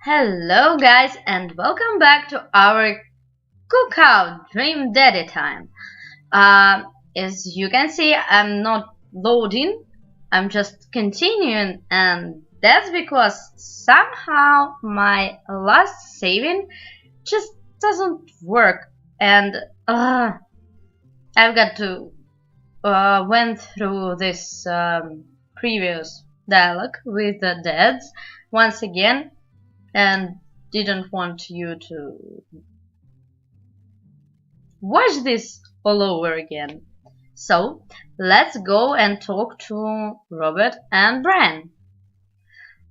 Hello guys and welcome back to our Cookout Dream Daddy time. As you can see, I'm not loading, I'm just continuing, and that's because somehow my last saving just doesn't work, and I've got to went through this previous dialogue with the dads once again and didn't want you to watch this all over again. So let's go and talk to Robert and Brian.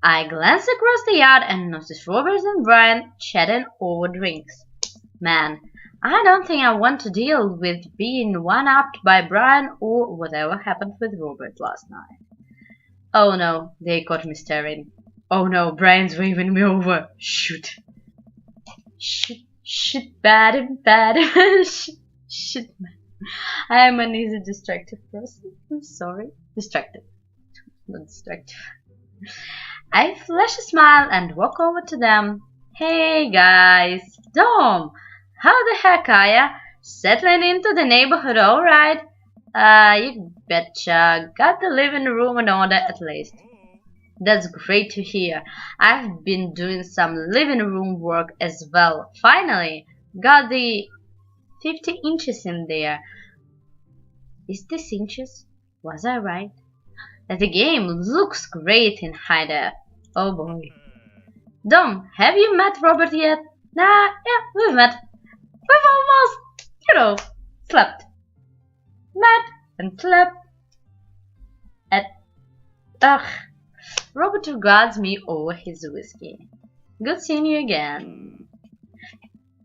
I glanced across the yard and noticed Robert and Brian chatting over drinks. Man, I don't think I want to deal with being one-upped by Brian or whatever happened with Robert last night. Oh no, they caught me staring. Oh no, Brian's waving me over. Shoot. Shit, bad. Shit, man. I am an easy distracted person. I'm sorry. Distracted. Not distracted. I flash a smile and walk over to them. Hey guys. Dom, how the heck are ya? Settling into the neighborhood alright? You betcha. Got the living room in order at least. That's great to hear. I've been doing some living room work as well. Finally, got the 50 inches in there. Is this inches? Was I right? The game looks great in high def. Oh boy. Dom, have you met Robert yet? Nah, yeah, we've met. We've almost, slept. Met and slept. Robert regards me over his whiskey. Good seeing you again.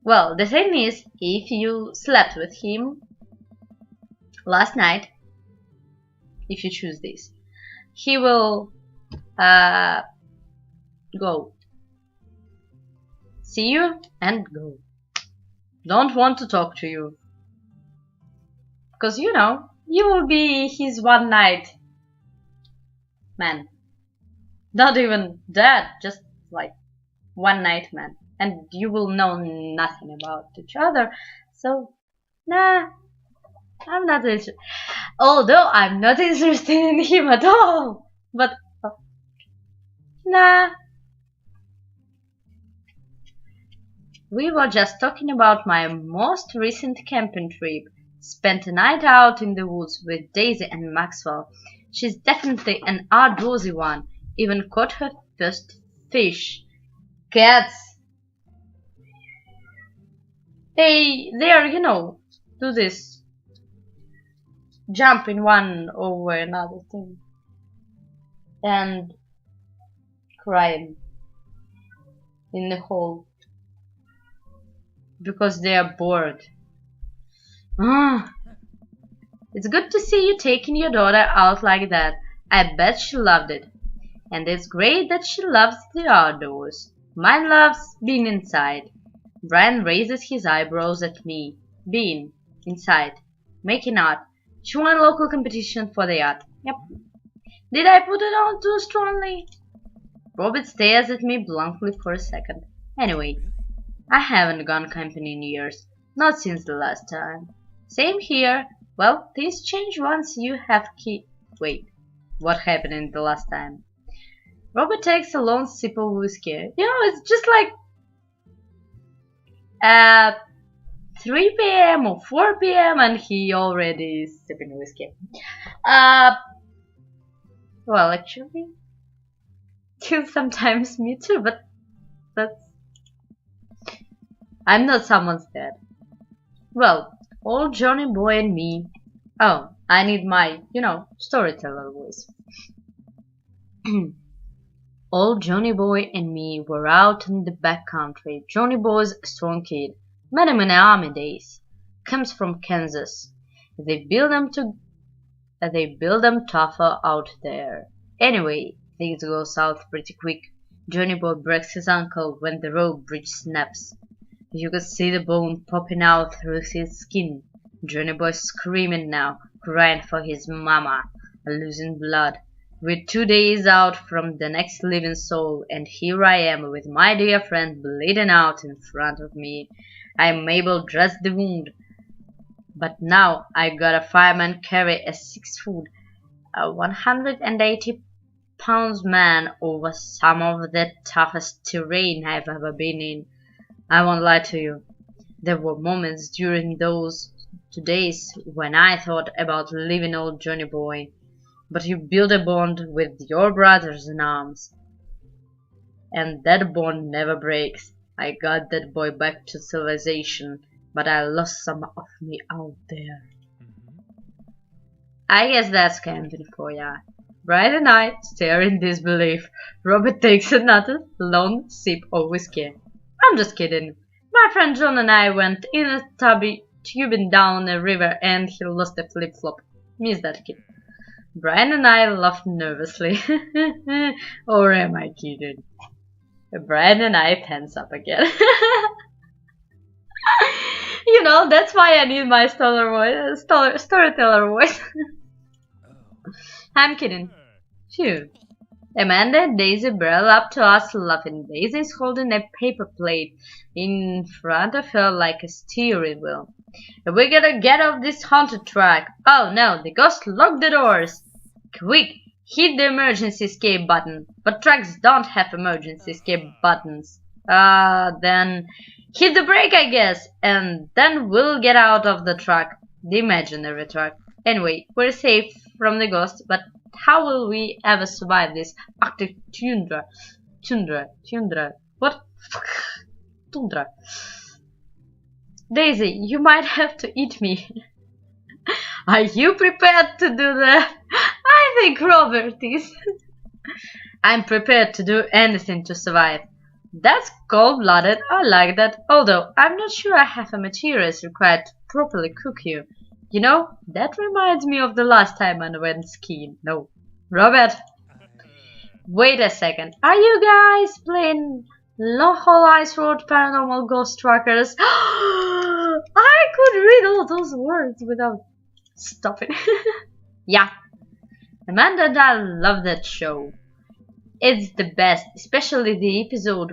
Well, the thing is, if you slept with him last night, if you choose this, he will go. See you and go. Don't want to talk to you. Because you will be his one night man. Not even that, just like one night man. And you will know nothing about each other. So, nah, I'm not interested. Although I'm not interested in him at all. But, nah. We were just talking about my most recent camping trip. Spent a night out in the woods with Daisy and Maxwell. She's definitely an outdoorsy one. Even caught her first fish. Cats. They are, do this. Jumping one over another thing. And crying in the hole. Because they are bored. It's good to see you taking your daughter out like that. I bet she loved it. And it's great that she loves the outdoors. Mine loves being inside. Brian raises his eyebrows at me. Being inside. Making art. She won a local competition for the art. Yep. Did I put it on too strongly? Robert stares at me blankly for a second. Anyway, I haven't gone camping in years. Not since the last time. Same here. Well, things change once you have Wait. What happened in the last time? Robert takes a long sip of whiskey. It's just like 3 p.m. or 4 p.m. and he already is sipping whiskey. Well, actually, sometimes me too, but I'm not someone's dad. Well, old Johnny boy and me. Oh, I need my, storyteller voice. Old Johnny boy and me were out in the backcountry. Johnny boy's a strong kid. Met him in the army days. Comes from Kansas. They build them tougher out there. Anyway, things go south pretty quick. Johnny boy breaks his ankle when the rope bridge snaps. You could see the bone popping out through his skin. Johnny boy screaming now, crying for his mama, losing blood. We're 2 days out from the next living soul, and here I am with my dear friend bleeding out in front of me. I'm able to dress the wound, but now I got a fireman carry a 6 foot, 180 pounds man over some of the toughest terrain I've ever been in. I won't lie to you. There were moments during those 2 days when I thought about leaving old Johnny Boy. But you build a bond with your brothers in arms, and that bond never breaks. I got that boy back to civilization, but I lost some of me out there. I guess that's camping for ya. Brian and I stare in disbelief. Robert takes another long sip of whiskey. I'm just kidding. My friend John and I went in a tubby tubing down a river and he lost a flip-flop. Miss that kid. Brian and I laughed nervously. Or am I kidding? Brian and I pants up again. You know, that's why I need my storyteller voice. I'm kidding. Phew. Amanda and Daisy barrel up to us laughing. Daisy is holding a paper plate in front of her like a steering wheel. We gotta get off this haunted track. Oh no, the ghost locked the doors. Quick, hit the emergency escape button. But tracks don't have emergency escape buttons. Then hit the brake, I guess. And then we'll get out of the truck. The imaginary truck. Anyway, we're safe from the ghost, but how will we ever survive this Arctic tundra? What? Tundra. Daisy, you might have to eat me. Are you prepared to do that? I think Robert is. I'm prepared to do anything to survive. That's cold-blooded, I like that, although I'm not sure I have the materials required to properly cook you. You know, that reminds me of the last time I went skiing. No. Robert! Wait a second, are you guys playing Long Haul Ice Road Paranormal Ghost Trackers? I could read all those words without stopping. Yeah. Amanda and I love that show. It's the best, especially the episode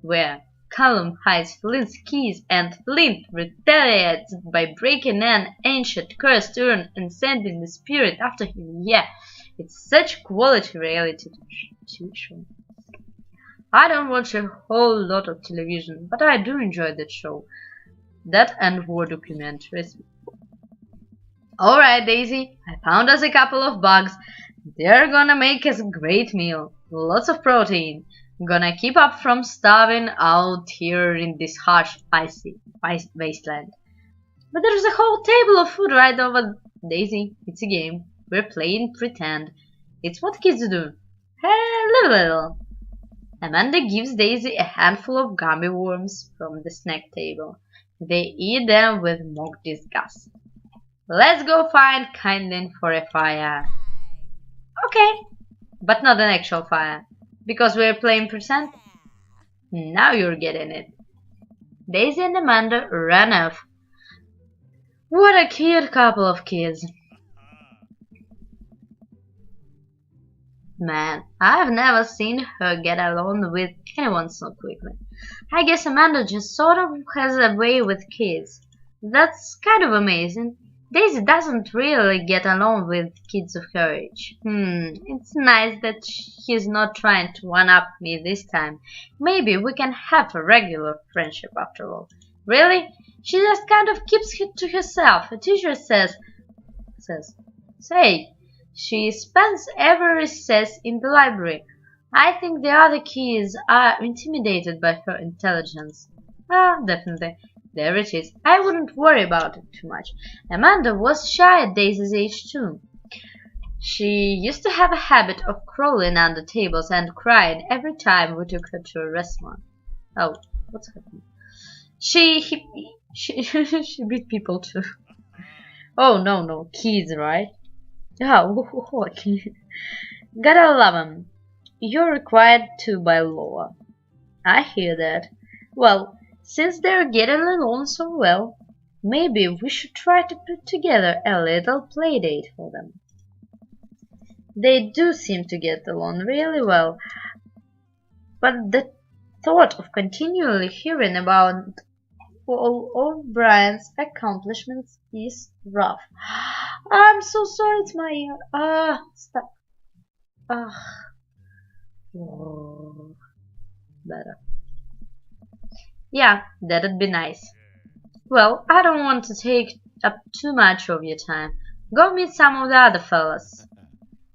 where Callum hides Flint's keys and Flint retaliates by breaking an ancient cursed urn and sending the spirit after him. Yeah, it's such quality reality show. I don't watch a whole lot of television, but I do enjoy that show. That and war documentaries. Alright, Daisy, I found us a couple of bugs. They're gonna make us a great meal. Lots of protein. Gonna keep up from starving out here in this harsh, icy wasteland. But there's a whole table of food right over. Daisy, it's a game. We're playing pretend. It's what kids do. Hey, little. Amanda gives Daisy a handful of gummy worms from the snack table. They eat them with mock disgust. Let's go find kindling for a fire. Okay, but not an actual fire. Because we're playing pretend? Now you're getting it. Daisy and Amanda ran off. What a cute couple of kids. Man, I've never seen her get along with anyone so quickly. I guess Amanda just sort of has a way with kids. That's kind of amazing. Daisy doesn't really get along with kids of her age. It's nice that he's not trying to one-up me this time. Maybe we can have a regular friendship after all. Really? She just kind of keeps it to herself. A teacher says, say, she spends every recess in the library. I think the other kids are intimidated by her intelligence. Definitely. There it is. I wouldn't worry about it too much. Amanda was shy at Daisy's age too. She used to have a habit of crawling under tables and crying every time we took her to a restaurant. Oh, what's happening? She beat people too. Oh no, kids, right? Oh, gotta love 'em. You're required to by law. I hear that. Well, since they're getting along so well, maybe we should try to put together a little playdate for them. They do seem to get along really well, but the thought of continually hearing about all of Brian's accomplishments is rough. I'm so sorry, it's my ear. Stop. Oh, better. Yeah, that'd be nice. Well, I don't want to take up too much of your time. Go meet some of the other fellas.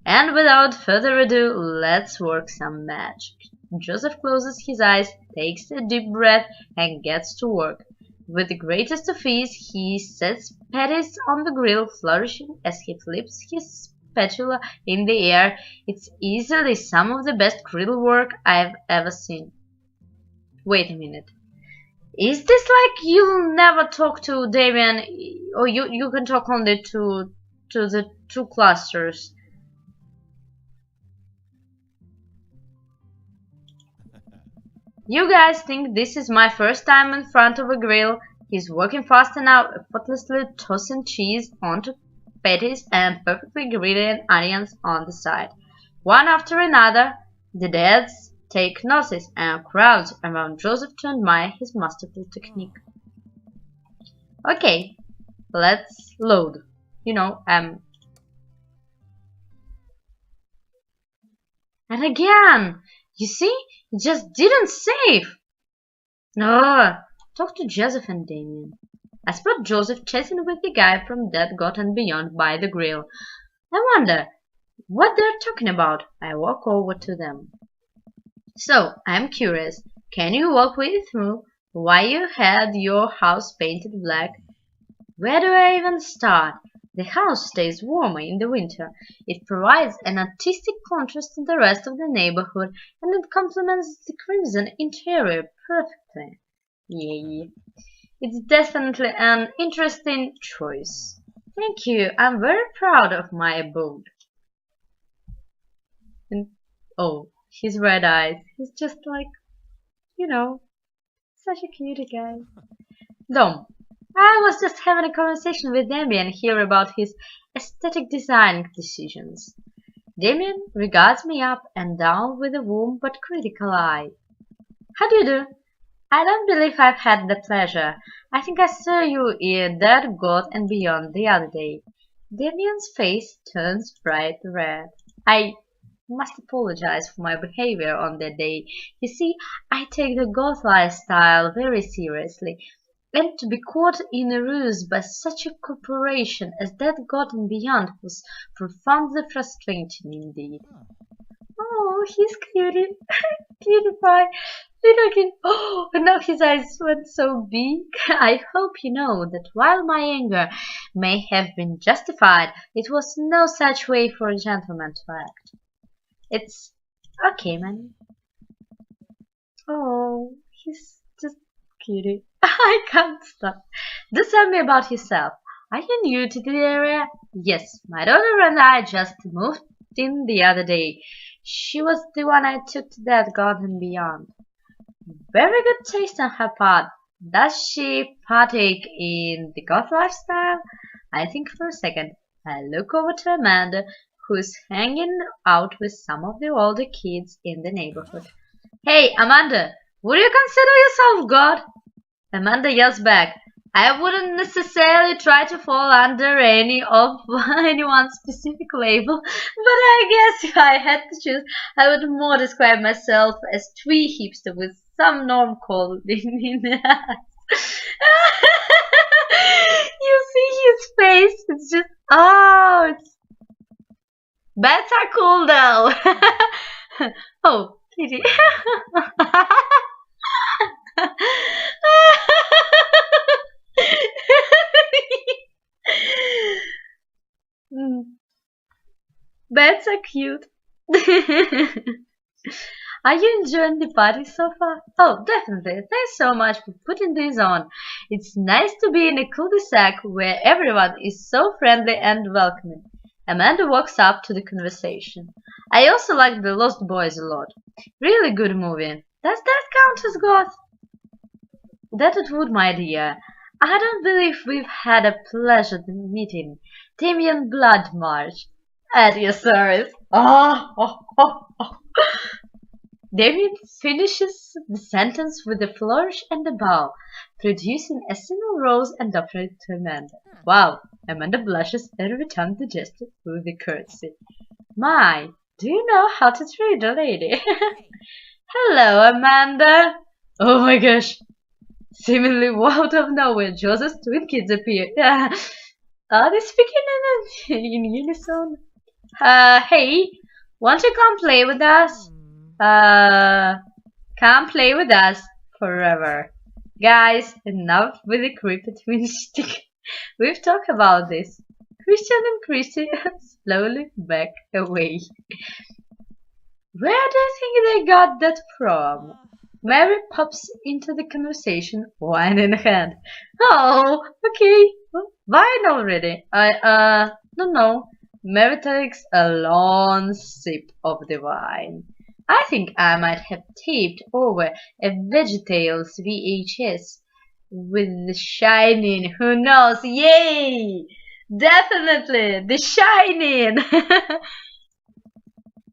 And without further ado, let's work some magic. Joseph closes his eyes, takes a deep breath, and gets to work. With the greatest of ease, he sets patties on the grill, flourishing as he flips his spatula in the air. It's easily some of the best grill work I've ever seen. Wait a minute. Is this like you'll never talk to Damien, or you can talk only to the two clusters? You guys think this is my first time in front of a grill? He's working fast enough, effortlessly tossing cheese onto patties and perfectly grated onions on the side. One after another, the dads take notice and crowds around Joseph to admire his masterful technique. Okay, let's load. And again! You see? It just didn't save! No, talk to Joseph and Damien. I spot Joseph chatting with the guy from Dead God and Beyond by the grill. I wonder what they're talking about. I walk over to them. So, I'm curious, can you walk me through why you had your house painted black? Where do I even start? The house stays warmer in the winter. It provides an artistic contrast to the rest of the neighborhood, and it complements the crimson interior perfectly. Yay. It's definitely an interesting choice. Thank you, I'm very proud of my abode. And, oh, his red eyes. He's just like, such a cutie guy. Dom, I was just having a conversation with Damien here about his aesthetic design decisions. Damien regards me up and down with a warm but critical eye. How do you do? I don't believe I've had the pleasure. I think I saw you in Dead God and Beyond the other day. Damien's face turns bright red. I must apologize for my behavior on that day. You see, I take the goth lifestyle very seriously, and to be caught in a ruse by such a corporation as that God and Beyond was profoundly frustrating indeed. Oh, he's cutie, cutie pie, little kid. Oh, and now his eyes went so big. I hope you know that while my anger may have been justified, it was no such way for a gentleman to act. It's okay, man. Oh, he's just cutie. I can't stop. Do tell me about yourself. Are you new to the area? Yes, my daughter and I just moved in the other day. She was the one I took to that garden beyond. Very good taste on her part. Does she partake in the goth lifestyle? I think for a second. I look over to Amanda, who's hanging out with some of the older kids in the neighborhood. Hey, Amanda, would you consider yourself God? Amanda yells back, I wouldn't necessarily try to fall under anyone's specific label, but I guess if I had to choose, I would more describe myself as twee hipster with some norm called in the eyes. You see his face, it's just, it's bats are cool though. Oh, kitty. Bats are cute. Are you enjoying the party so far? Oh, definitely. Thanks so much for putting this on. It's nice to be in a cul-de-sac where everyone is so friendly and welcoming. Amanda walks up to the conversation. I also like The Lost Boys a lot. Really good movie. Does that count as goth? That it would, my dear. I don't believe we've had a pleasure meeting. Damien Bloodmarsh. At your service. Ah, oh, oh, oh. Damien finishes the sentence with a flourish and a bow, producing a single rose and offering it to Amanda. Wow! Amanda blushes and returns the gesture with a curtsy. My, do you know how to treat a lady? Hello, Amanda! Oh my gosh! Seemingly out of nowhere, Joseph's twin kids appear. Are they speaking in unison? Hey, want to come play with us? Come play with us forever. Guys, enough with the creepy twin stick. We've talked about this. Christian and Christy slowly back away. Where do you think they got that from? Mary pops into the conversation, wine in hand. Oh, okay. Wine already. Don't know. Mary takes a long sip of the wine. I think I might have taped over a VeggieTales VHS with The Shining. Who knows? Yay! Definitely! The Shining!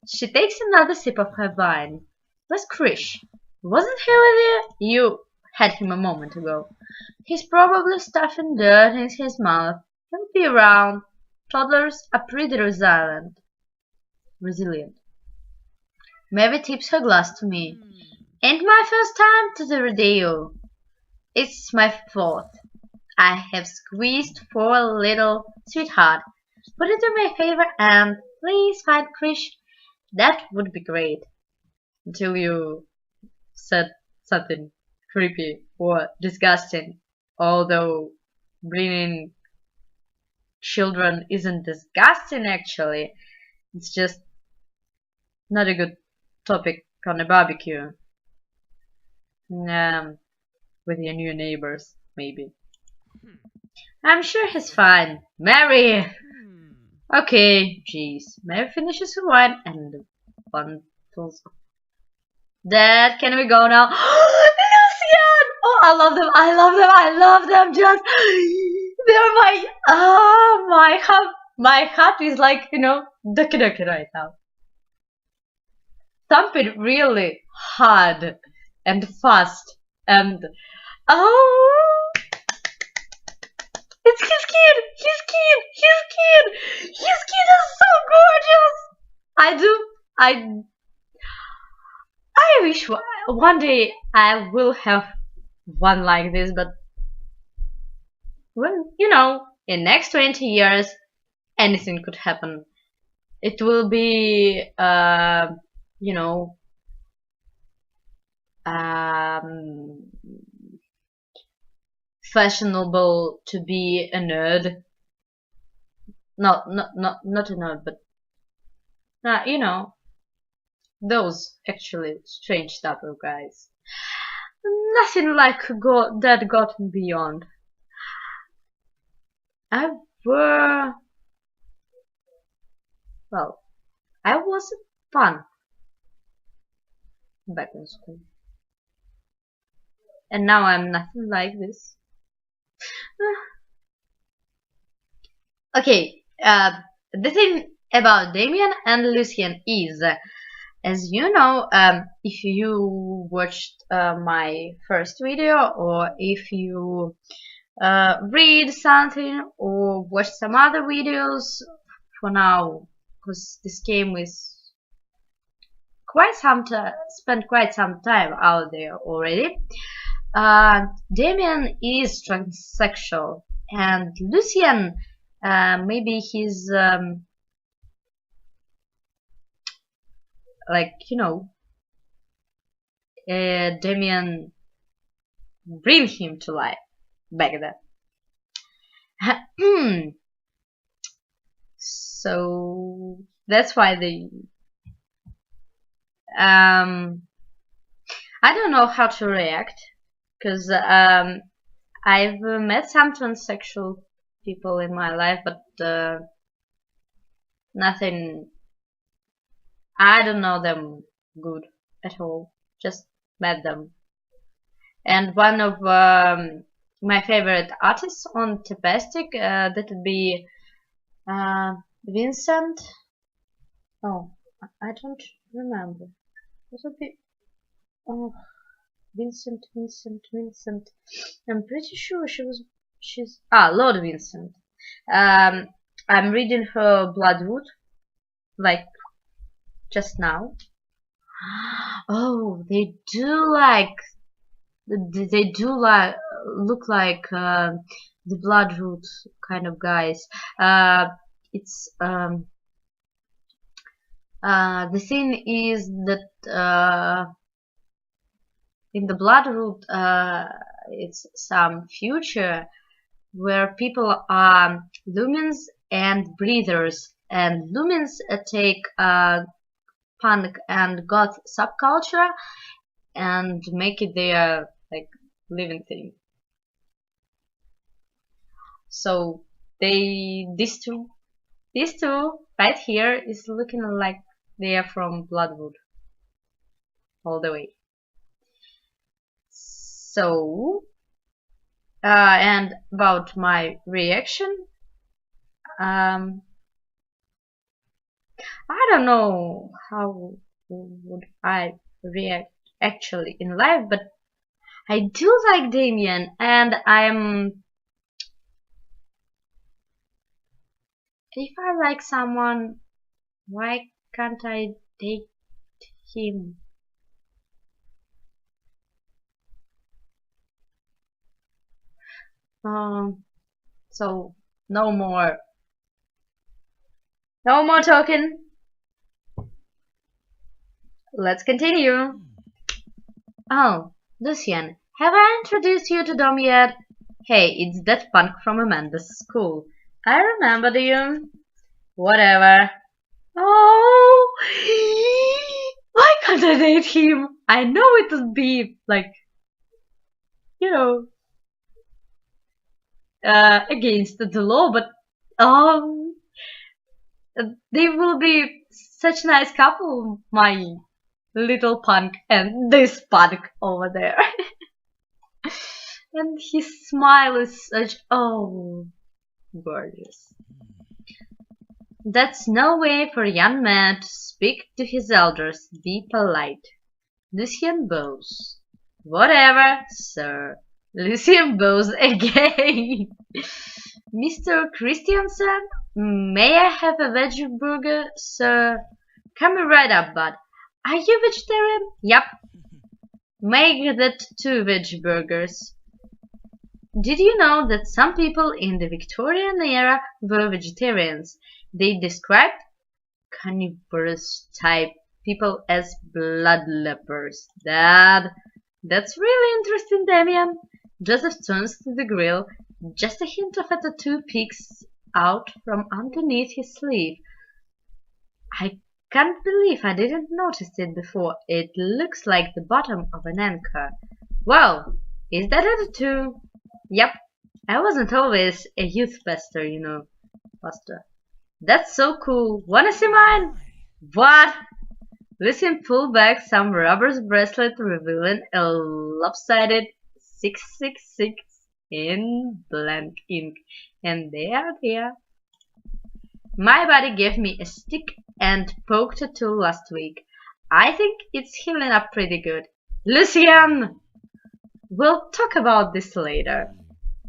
She takes another sip of her wine. Where's Krish? Wasn't he with you? You had him a moment ago. He's probably stuffing dirt in his mouth. He'll be around. Toddlers are pretty resilient. Mary tips her glass to me. Ain't my first time to the rodeo. It's my fourth. I have squeezed for a little sweetheart. Put it in my favor and please find Krish. That would be great. Until you said something creepy or disgusting. Although bringing children isn't disgusting actually. It's just not a good topic on a barbecue. With your new neighbors, maybe. I'm sure he's fine. Mary! Okay, jeez. Mary finishes her wine and the bundles. Dad, can we go now? Lucian! Oh, I love them, I love them, I love them. Just, they're my heart is like, ducky right now. Thumping really hard and fast and oh, it's his kid, his kid is so gorgeous. I wish one day I will have one like this, but well, in next 20 years anything could happen. It will be fashionable to be a nerd. Not a nerd, but those actually strange stuff, guys. Nothing like that gotten beyond. I was fun back in school. And now I'm nothing like this. Okay, the thing about Damien and Lucian is, as you know, if you watched my first video or if you read something or watch some other videos for now, because this game is spent quite some time out there already. Damien is transsexual and Lucian maybe he's Damien bring him to life back then. So that's why I don't know how to react, because I've met some transsexual people in my life, but nothing. I don't know them good at all. Just met them. And one of my favorite artists on Tapastic, that would be Vincent. Oh, I don't remember. What would be? Oh, Vincent, Vincent, Vincent. I'm pretty sure she's Lord Vincent. Um, I'm reading her Bloodwood like just now. Oh, they do like look like the Bloodwood kind of guys. It's The thing is that in the Bloodwood it's some future where people are lumens and breathers, and lumens take punk and goth subculture and make it their like living thing. So these two right here is looking like they are from Bloodwood all the way. So and about my reaction, I don't know how would I react actually in life, but I do like Damien, and if I like someone, why can't I date him? So no more talking. Let's continue. Oh, Lucian, have I introduced you to Dom yet? Hey, it's that punk from Amanda's school. I remembered you. Whatever. Oh, why can't I date him? I know it would be like, you know, against the law, but um, they will be such nice couple, my little punk and this punk over there. And his smile is such, oh, gorgeous. That's no way for a young man to speak to his elders. Be polite. Lucian bows. Whatever, sir. Lucian bows again. Mr. Christiansen, may I have a veggie burger, sir? Coming right up, bud. Are you vegetarian? Yup. Make that 2 veggie burgers. Did you know that some people in the Victorian era were vegetarians? They described carnivorous type people as bloodletters. That's really interesting, Damien. Joseph turns to the grill, just a hint of a tattoo peeks out from underneath his sleeve. I can't believe I didn't notice it before. It looks like the bottom of an anchor. Well, is that a tattoo? Yep, I wasn't always a youth pastor, you know, pastor. That's so cool. Wanna see mine? What? Lucian pulled back some rubber bracelet revealing a lopsided 666 in blank ink. And there they are. My buddy gave me a stick and poke tattoo last week. I think it's healing up pretty good. Lucian! We'll talk about this later.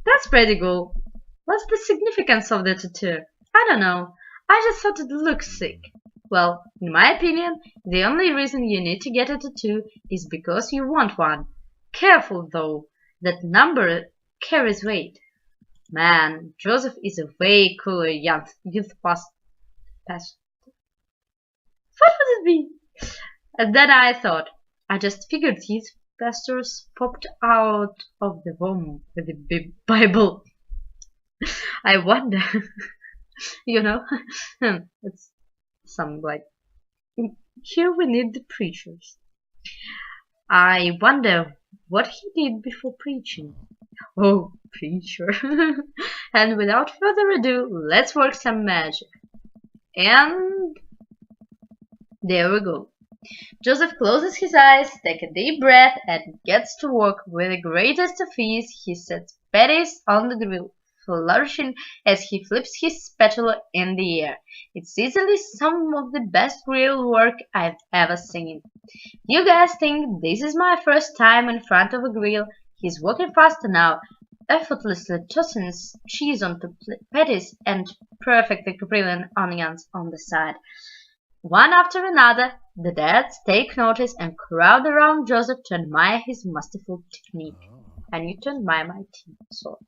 That's pretty cool. What's the significance of the tattoo? I don't know. I just thought it looked sick. Well, in my opinion, the only reason you need to get a tattoo is because you want one. Careful though, that number carries weight. Man, Joseph is a way cooler youth past. What would it be? And then I thought, I just figured youth pastors popped out of the womb with the Bible. I wonder, you know, it's some like, here we need the preachers. I wonder what he did before preaching. Oh, preacher. And without further ado, let's work some magic. And there we go. Joseph closes his eyes, takes a deep breath, and gets to work. With the greatest of ease, he sets patties on the grill. flourishing as he flips his spatula in the air. It's easily some of the best grill work I've ever seen. You guys think this is my first time in front of a grill? He's walking faster now, effortlessly tossing cheese onto patties and perfectly brilliant onions on the side. One after another, the dads take notice and crowd around Joseph to admire his masterful technique. I need to admire my team, so.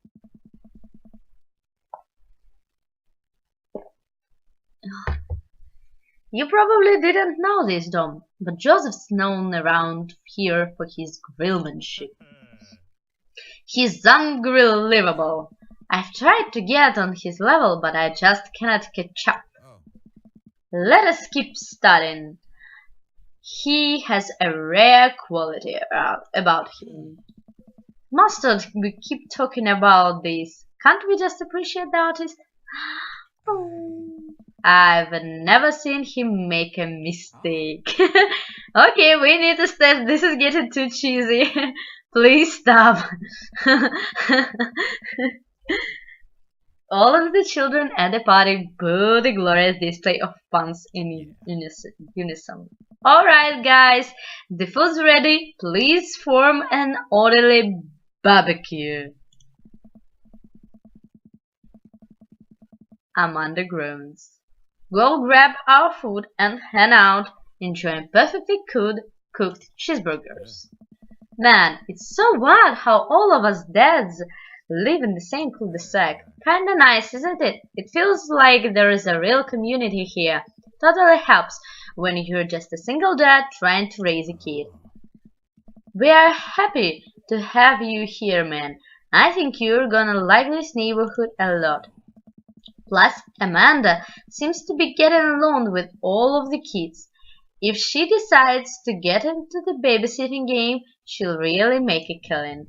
You probably didn't know this, Dom, but Joseph's known around here for his grillmanship. He's ungrillivable. I've tried to get on his level, but I just cannot catch up. Let us keep studying. He has a rare quality about him. Mustard, we keep talking about this. Can't we just appreciate the artist? I've never seen him make a mistake. Okay, we need to stop. This is getting too cheesy. Please stop. All of the children at the party boo the glorious display of puns in unison. Alright guys, the food's ready. Please form an orderly barbecue. Amanda groans. We'll grab our food and hang out, enjoying perfectly cooked cheeseburgers. Man, it's so wild how all of us dads live in the same cul-de-sac. Kinda nice, isn't it? It feels like there is a real community here. Totally helps when you're just a single dad trying to raise a kid. We are happy to have you here, man. I think you're gonna like this neighborhood a lot. Plus, Amanda seems to be getting along with all of the kids. If she decides to get into the babysitting game, she'll really make a killing.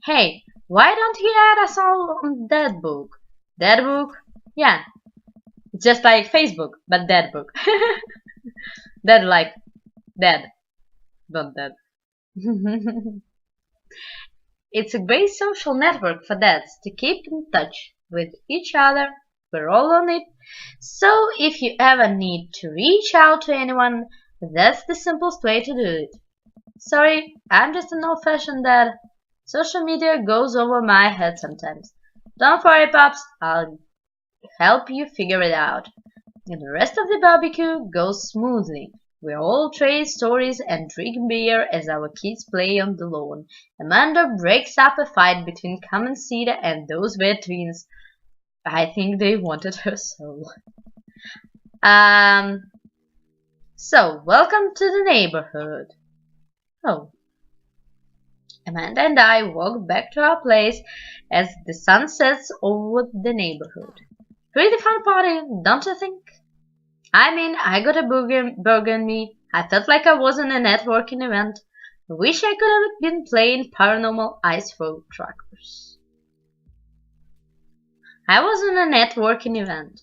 Hey, why don't you add us all on that book? That book? Yeah. It's just like Facebook, but that book. Dead like dead. Not dead. It's a great social network for dads to keep in touch with each other. We're all on it. So if you ever need to reach out to anyone, that's the simplest way to do it. Sorry, I'm just an old-fashioned dad. Social media goes over my head sometimes. Don't worry, pups. I'll help you figure it out. And the rest of the barbecue goes smoothly. We all trade stories and drink beer as our kids play on the lawn. Amanda breaks up a fight between Cam and Cedar and those weird twins. I think they wanted her soul. So, welcome to the neighborhood. Oh. Amanda and I walk back to our place as the sun sets over the neighborhood. Pretty fun party, don't you think? I mean, I got a burger in me. I felt like I was in a networking event. I wish I could have been playing paranormal ice road trackers. I was in a networking event.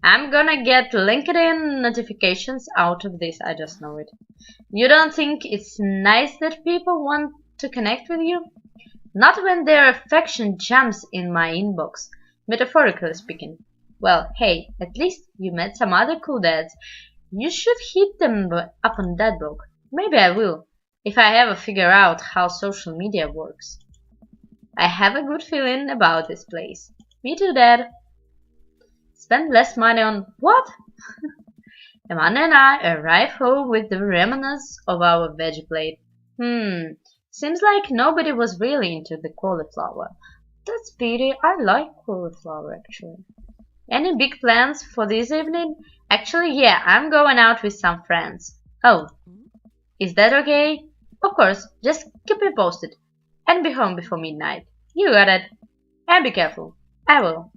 I'm gonna get LinkedIn notifications out of this, I just know it. You don't think it's nice that people want to connect with you? Not when their affection jumps in my inbox, metaphorically speaking. Well, hey, at least you met some other cool dads. You should hit them up on that book. Maybe I will, if I ever figure out how social media works. I have a good feeling about this place. Me too, Dad. Spend less money on what? Amanda and I arrive home with the remnants of our veggie plate. Seems like nobody was really into the cauliflower. That's pity. I like cauliflower, actually. Any big plans for this evening? Actually, yeah, I'm going out with some friends. Oh, is that okay? Of course, just keep me posted. And be home before midnight. You got it. And be careful. I will.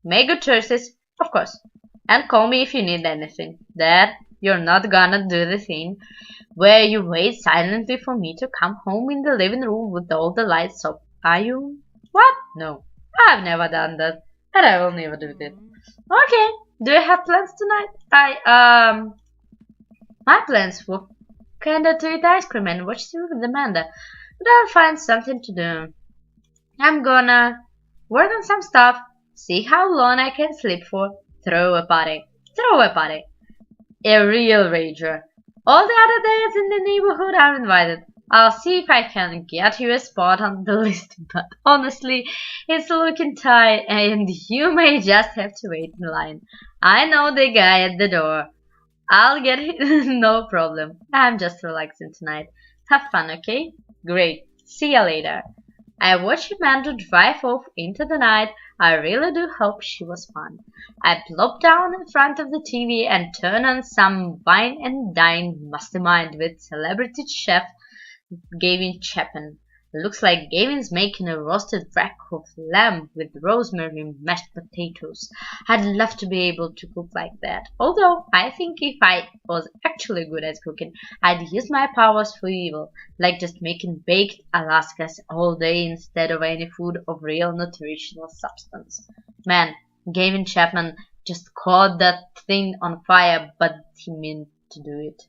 Make good choices, of course. And call me if you need anything. Dad, you're not gonna do the thing where you wait silently for me to come home in the living room with all the lights off, are you? What? No, I've never done that. And I will never do that. Okay, do you have plans tonight? My plans were kinda to eat ice cream and watch TV with Amanda. But I'll find something to do. I'm gonna work on some stuff. See how long I can sleep for. Throw a party. Throw a party. A real rager. All the other days in the neighborhood are invited. I'll see if I can get you a spot on the list, but honestly, it's looking tight and you may just have to wait in line. I know the guy at the door. I'll get it, no problem. I'm just relaxing tonight. Have fun, okay? Great. See you later. I watched Amanda drive off into the night. I really do hope she was fun. I plopped down in front of the TV and turned on some wine and dine mastermind with celebrity chef Gavin Chapman. Looks like Gavin's making a roasted rack of lamb with rosemary and mashed potatoes. I'd love to be able to cook like that. Although I think if I was actually good at cooking, I'd use my powers for evil, like just making baked Alaskas all day instead of any food of real nutritional substance. Man, Gavin Chapman just caught that thing on fire, but he meant to do it.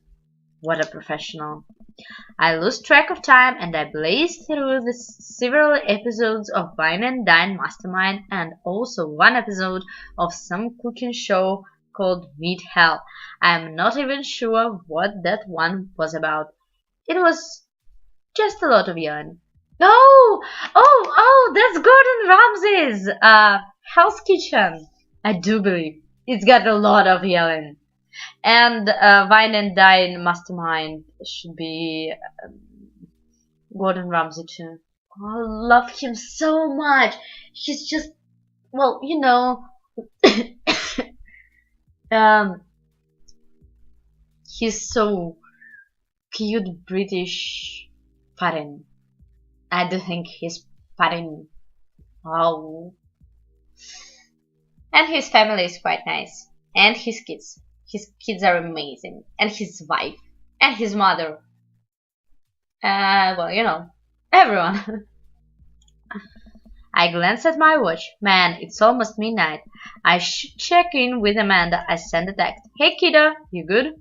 What a professional. I lose track of time and I blaze through the several episodes of Wine and Dine Mastermind and also one episode of some cooking show called Meat Hell. I am not even sure what that one was about. It was just a lot of yarn. Oh, that's Gordon Ramsay's Hell's Kitchen. I do believe it's got a lot of yelling. And Wine and Dine Mastermind should be Gordon Ramsay too. Oh, I love him so much. He's just, well, he's so cute British foreign. I do think he's foreign. Oh. And his family is quite nice. And his kids. His kids are amazing. And his wife. And his mother. Everyone. I glance at my watch. Man, it's almost midnight. I should check in with Amanda. I send a text. Hey kiddo, you good?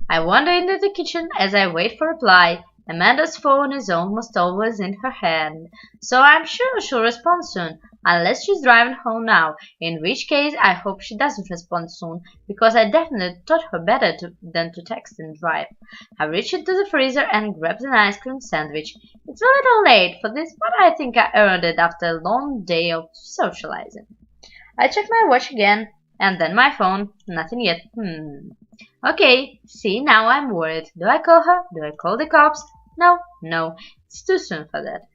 I wander into the kitchen as I wait for reply. Amanda's phone is almost always in her hand, so I'm sure she'll respond soon, unless she's driving home now, in which case I hope she doesn't respond soon, because I definitely taught her better than to text and drive. I reach into the freezer and grab an ice cream sandwich. It's a little late for this, but I think I earned it after a long day of socializing. I check my watch again, and then my phone. Nothing yet. Okay, see, now I'm worried. Do I call her? Do I call the cops? No, it's too soon for that.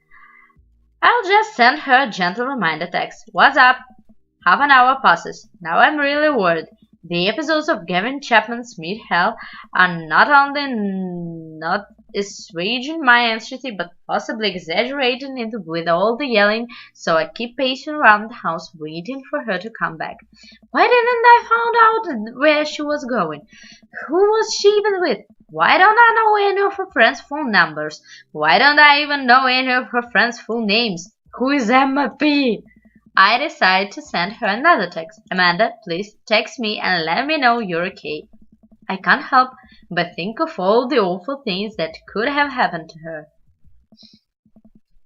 I'll just send her a gentle reminder text. What's up? Half an hour passes. Now I'm really worried. The episodes of Gavin Chapman's Meat Hell are not only not assuaging my anxiety, but possibly exaggerating it with all the yelling, so I keep pacing around the house waiting for her to come back. Why didn't I find out where she was going? Who was she even with? Why don't I know any of her friends' phone numbers? Why don't I even know any of her friends' full names? Who is Emma P? I decide to send her another text. Amanda, please text me and let me know you're okay. I can't help but think of all the awful things that could have happened to her.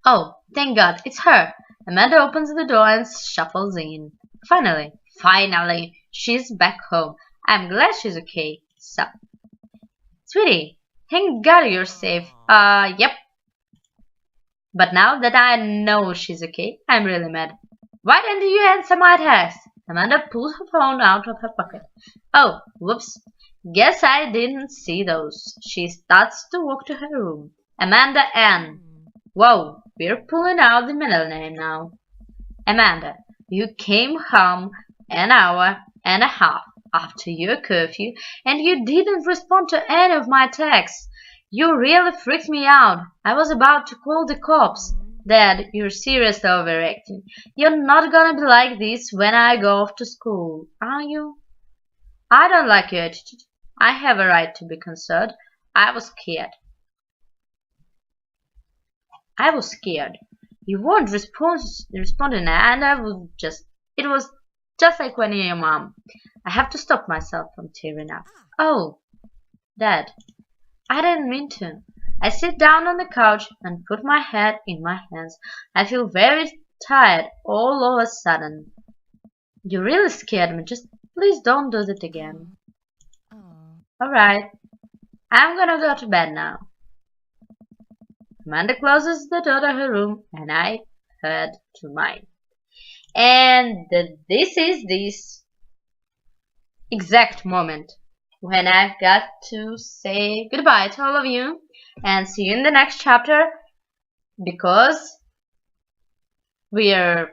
Oh, thank God, it's her. Amanda opens the door and shuffles in. Finally, she's back home. I'm glad she's okay. So, sweetie, thank God you're safe. Yep. But now that I know she's okay, I'm really mad. Why didn't you answer my text? Amanda pulls her phone out of her pocket. Oh, whoops. Guess I didn't see those. She starts to walk to her room. Amanda Ann. Whoa, we're pulling out the middle name now. Amanda, you came home an hour and a half after your curfew and you didn't respond to any of my texts. You really freaked me out. I was about to call the cops. Dad, you're seriously overacting. You're not gonna be like this when I go off to school, are you? I don't like your attitude. I have a right to be concerned. I was scared. You weren't responding and it was just like when you're your mom. I have to stop myself from tearing up. Oh, Dad, I didn't mean to. I sit down on the couch and put my head in my hands. I feel very tired all of a sudden. You really scared me. Just please don't do it again. Oh. Alright, I'm gonna go to bed now. Amanda closes the door to her room and I head to mine. And this is this exact moment when I've got to say goodbye to all of you and see you in the next chapter, because we are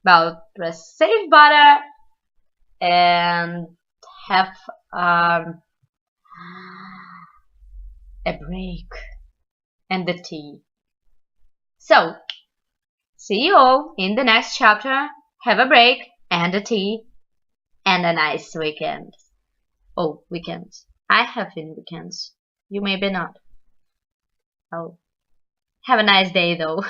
about to save butter and have a break and the tea. So, see you all in the next chapter. Have a break and a tea and a nice weekend. Oh, weekends. I have been weekends. You maybe not. Oh, have a nice day though.